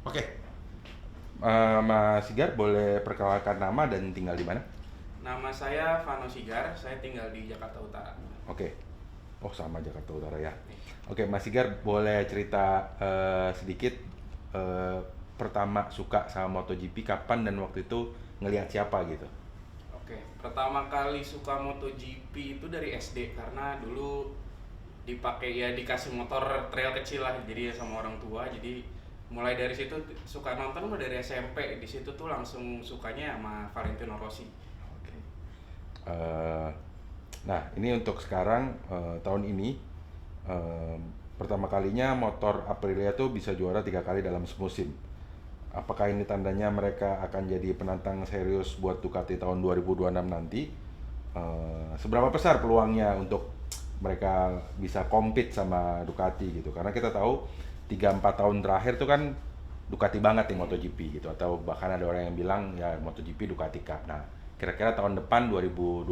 Oke, Mas Sigar boleh perkenalkan nama dan tinggal di mana? Nama saya Vano Sigar, saya tinggal di Jakarta Utara. Oke. Oh, sama Jakarta Utara ya. Oke, Mas Sigar boleh cerita sedikit eh, pertama suka sama MotoGP kapan dan waktu itu ngelihat siapa gitu. Oke, pertama kali suka MotoGP itu dari SD karena dulu dipakai ya dikasih motor trail kecil lah, jadi ya sama orang tua. Jadi mulai dari situ suka nonton udah dari SMP. Di situ tuh langsung sukanya sama Valentino Rossi. Oke. Eh, nah, ini untuk sekarang tahun ini eh, pertama kalinya motor Aprilia tuh bisa juara 3 kali dalam semusim. Apakah ini tandanya mereka akan jadi penantang serius buat Ducati tahun 2026 nanti? Seberapa besar peluangnya untuk mereka bisa compete sama Ducati gitu? Karena kita tahu 3-4 tahun terakhir tuh kan Ducati banget nih MotoGP gitu, atau bahkan ada orang yang bilang ya MotoGP Ducati Cup. Nah, kira-kira tahun depan 2026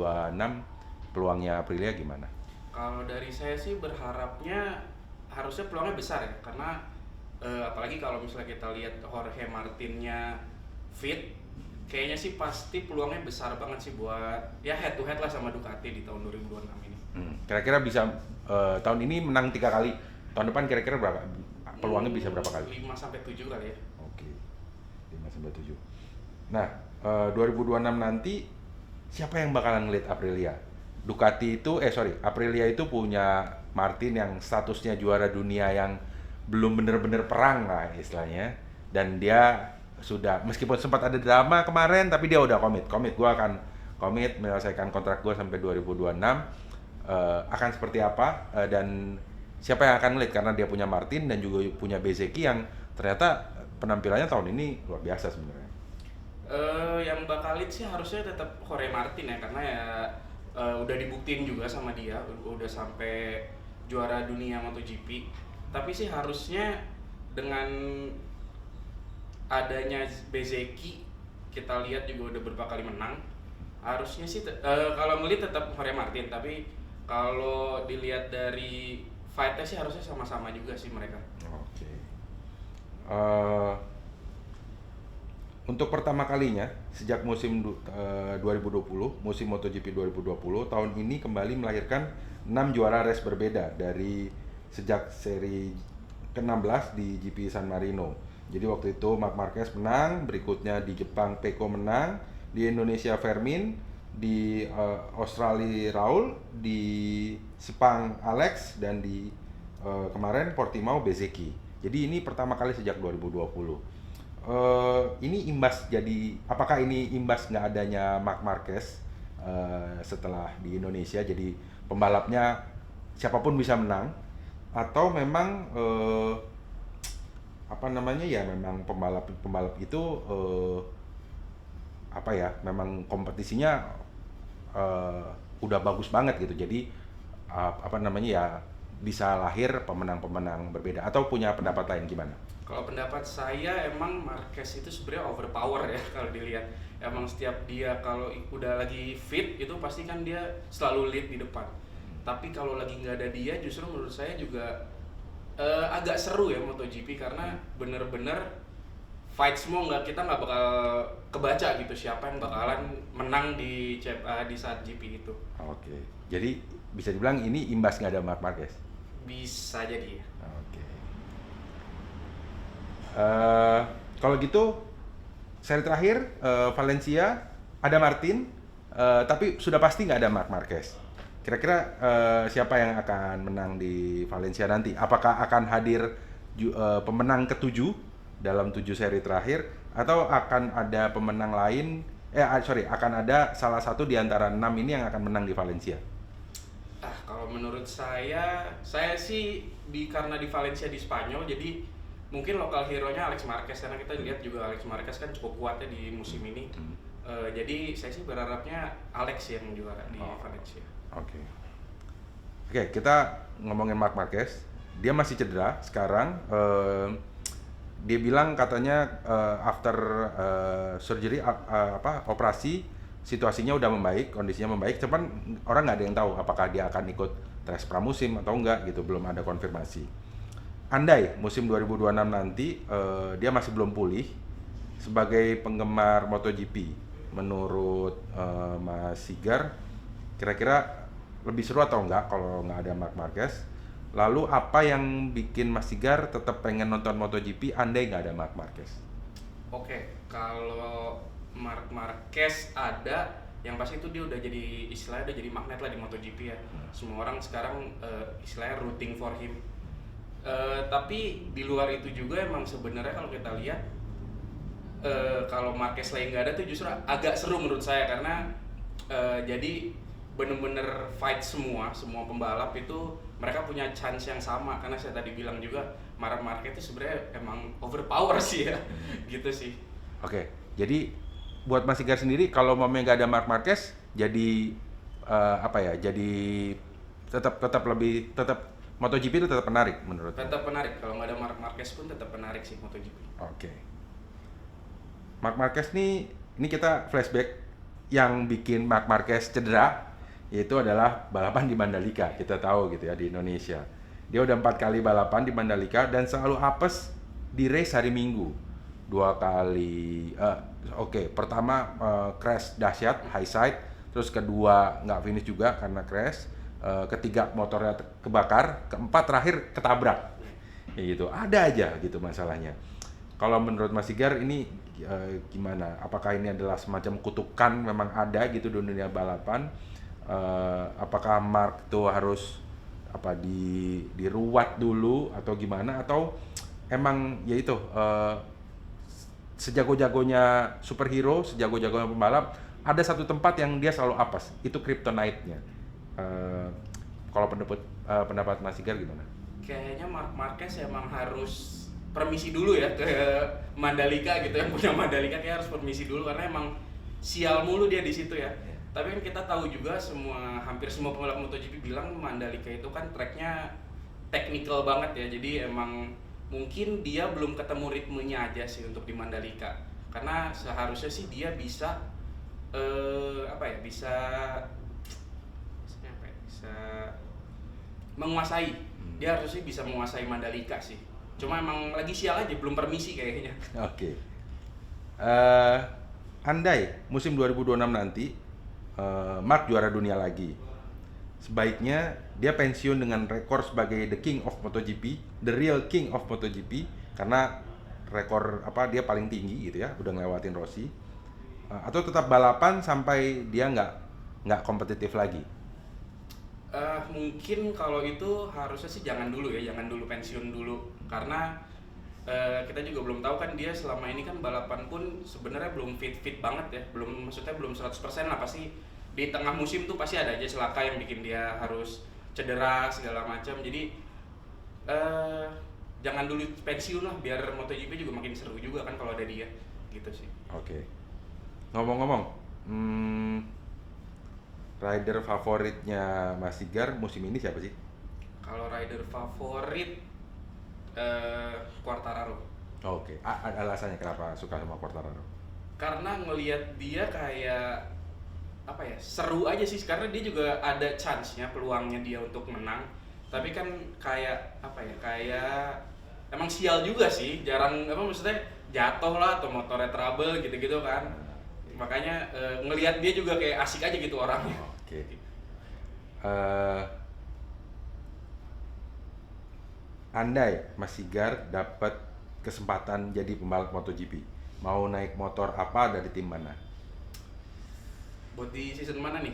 peluangnya Aprilia gimana? Kalau dari saya sih berharapnya harusnya peluangnya besar ya, karena apalagi kalau misalnya kita lihat Jorge Martinnya fit, kayaknya sih pasti peluangnya besar banget sih buat ya head to head lah sama Ducati di tahun 2026 ini. Kira-kira bisa tahun ini menang 3 kali. Tahun depan kira-kira berapa? Peluangnya bisa berapa kali? 5 sampai 7 kali ya. Oke, 5 sampai 7. Nah, 2026 nanti siapa yang bakalan ngeliat Aprilia? Ducati itu, Aprilia itu punya Martin yang statusnya juara dunia yang belum bener-bener perang lah istilahnya. Dan dia sudah, meskipun sempat ada drama kemarin, tapi dia udah komit. Gue akan komit menyelesaikan kontrak gue sampai 2026. Akan seperti apa dan siapa yang akan ngeliat karena dia punya Martin dan juga punya Bezeki yang ternyata penampilannya tahun ini luar biasa sebenarnya. Yang bakal lead sih harusnya tetap Jorge Martin ya, karena ya udah dibuktiin juga sama dia, udah sampai juara dunia MotoGP. Tapi sih harusnya dengan adanya Bezeki, kita lihat juga udah beberapa kali menang. Harusnya sih kalau melihat tetap Jorge Martin, tapi kalau dilihat dari fightnya sih harusnya sama-sama juga sih mereka. Oke. Eh, untuk pertama kalinya sejak musim 2020, musim MotoGP 2020, tahun ini kembali melahirkan 6 juara race berbeda dari sejak seri ke-16 di GP San Marino. Jadi waktu itu Marc Marquez menang, berikutnya di Jepang Pecco menang, di Indonesia Vermin, di Australia Raul, di Sepang Alex, dan di kemarin Portimao Bezeki. Jadi ini pertama kali sejak 2020. Ini imbas, jadi apakah ini imbas nggak adanya Marc Marquez setelah di Indonesia, jadi pembalapnya siapapun bisa menang, atau memang apa namanya ya, memang pembalap itu apa ya, memang kompetisinya udah bagus banget gitu, jadi apa namanya ya, bisa lahir pemenang-pemenang berbeda, atau punya pendapat lain gimana? Kalau pendapat saya emang Marquez itu sebenarnya overpower ya kalau dilihat. Emang setiap dia kalau udah lagi fit itu pasti kan dia selalu lead di depan. Tapi kalau lagi nggak ada dia, justru menurut saya juga agak seru ya MotoGP, karena bener-bener fight semua, kita nggak bakal kebaca gitu siapa yang bakalan menang di saat GP itu. Oke, jadi bisa dibilang ini imbas nggak ada Marc Marquez. Bisa jadi ya. Oke. Eh, Kalau gitu seri terakhir Valencia ada Martin, tapi sudah pasti nggak ada Marc Marquez. Kira-kira siapa yang akan menang di Valencia nanti? Apakah akan hadir pemenang ketujuh dalam 7 seri terakhir, atau akan ada pemenang lain? Akan ada salah satu di antara 6 ini yang akan menang di Valencia. Kalau menurut saya sih karena di Valencia di Spanyol, jadi mungkin lokal hero-nya Alex Marquez, karena kita lihat juga Alex Marquez kan cukup kuat ya di musim ini. Jadi saya sih berharapnya Alex yang juara di Oh, Valencia. oke. Oke, kita ngomongin Marc Marquez. Dia masih cedera sekarang. Dia bilang katanya after surgery, operasi, situasinya udah membaik, kondisinya membaik. Cuman orang nggak ada yang tahu apakah dia akan ikut tes pramusim atau enggak gitu, belum ada konfirmasi. andai musim 2026 nanti dia masih belum pulih sebagai penggemar MotoGP, menurut Mas Sigar, kira-kira lebih seru atau enggak kalau nggak ada Marc Marquez? Lalu apa yang bikin Mas Sigar tetap pengen nonton MotoGP andai nggak ada Marc Marquez? Oke, kalau Marc Marquez ada, yang pasti itu dia udah jadi istilahnya udah jadi magnet lah di MotoGP ya. Semua orang sekarang istilahnya rooting for him. Tapi di luar itu juga emang sebenarnya kalau kita lihat kalau Marquez lagi nggak ada tuh justru agak seru menurut saya karena jadi bener-bener fight semua pembalap itu mereka punya chance yang sama karena saya tadi bilang juga Marc Marquez itu sebenarnya emang overpower sih ya gitu sih. Oke, jadi buat Mas Sigar sendiri kalau mamanya nggak ada Marc Marquez, jadi apa ya? Jadi tetap lebih tetap MotoGP itu tetap menarik menurut. Tetap menarik kalau nggak ada Marc Marquez pun tetap menarik sih MotoGP. Oke. Marc Marquez nih, ini kita flashback yang bikin Marc Marquez cedera, yaitu adalah balapan di Mandalika. Kita tahu gitu ya di Indonesia. Dia udah 4 kali balapan di Mandalika dan selalu apes di race hari Minggu. 2 kali, pertama crash dahsyat, high side, terus kedua nggak finish juga karena crash, ketiga motornya kebakar, keempat terakhir ketabrak. Ya gitu, ada aja gitu masalahnya. Kalau menurut Mas Sigar ini gimana? Apakah ini adalah semacam kutukan memang ada gitu di dunia balapan? Apakah Mark tuh harus apa diruat dulu atau gimana? Atau emang ya itu sejago-jagonya superhero, sejago-jagonya pembalap, ada satu tempat yang dia selalu apes, itu kryptonite-nya. Kalau pendapat Mas Sigar gimana? Kayaknya Marc Marquez emang harus permisi dulu ya ke Mandalika gitu, yang punya Mandalika kayak harus permisi dulu karena emang sial mulu dia di situ ya. Tapi kan kita tahu juga hampir semua pembalap MotoGP bilang Mandalika itu kan tracknya technical banget ya. Jadi emang mungkin dia belum ketemu ritmenya aja sih untuk di Mandalika. Karena seharusnya sih dia bisa bisa menguasai. Dia harusnya bisa menguasai Mandalika sih. Cuma emang lagi sial aja, belum permisi kayaknya. Oke. Andai musim 2026 nanti Mark juara dunia lagi, sebaiknya dia pensiun dengan rekor sebagai the king of MotoGP, the real king of MotoGP, karena rekor dia paling tinggi gitu ya, udah ngelewatin Rossi, atau tetap balapan sampai dia nggak kompetitif lagi. Mungkin kalau itu harusnya sih jangan dulu pensiun dulu karena kita juga belum tahu kan dia selama ini kan balapan pun sebenarnya belum fit banget ya, maksudnya belum 100% lah, pasti di tengah musim tuh pasti ada aja celaka yang bikin dia harus cedera segala macam. Jadi jangan dulu pensiun lah, biar MotoGP juga makin seru juga kan kalau ada dia gitu sih. Oke. Ngomong-ngomong, rider favoritnya Mas Sigar musim ini siapa sih? Kalau rider favorit Quartararo. Oke. Ada alasannya kenapa suka sama Quartararo? Karena ngelihat dia kayak seru aja sih, karena dia juga ada chance-nya, peluangnya dia untuk menang. Tapi kan kayak emang sial juga sih, jarang maksudnya jatuh lah atau motornya trouble gitu-gitu kan. Makanya ngelihat dia juga kayak asik aja gitu orangnya. Oke. Andai Mas Sigar dapat kesempatan jadi pembalap MotoGP, mau naik motor apa dari tim mana? Buat di season mana nih?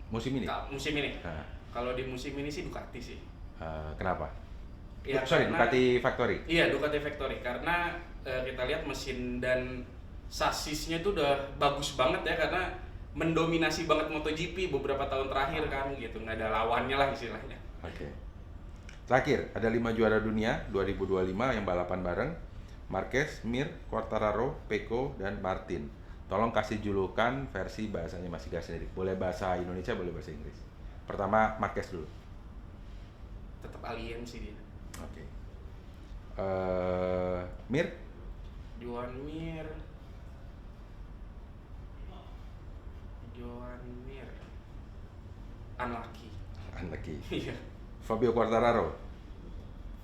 Musim ini? Musim ini. Kalau di musim ini sih Ducati sih. Kenapa? Ya, Ducati Factory. Iya, Ducati Factory karena kita lihat mesin dan sasisnya tuh udah bagus banget ya, karena mendominasi banget MotoGP beberapa tahun terakhir kan gitu, nggak ada lawannya lah istilahnya. Oke. Terakhir, ada 5 juara dunia 2025 yang balapan bareng. Marquez, Mir, Quartararo, Pecco, dan Martin. Tolong kasih julukan versi bahasanya Mas Sigar sendiri. Boleh bahasa Indonesia, boleh bahasa Inggris. Pertama, Marquez dulu. Tetap alien sih dia. Oke. Mir? Joan Mir. Unlucky. Unlucky. Iya. Fabio Quartararo.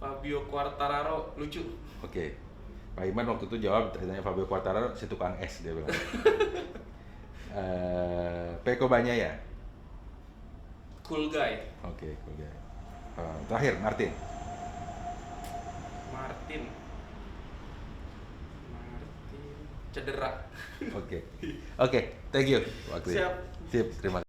Fabio Fabio Quartararo lucu. Oke. Pak Iman waktu itu jawab tanya Fabio Quartararo si tukang es dia bilang. Peko Bagnaia. Cool guy. Oke, cool guy. Terakhir Martin. Martin cedera. Oke. Oke, thank you waktu Siap. Sip, terima kasih.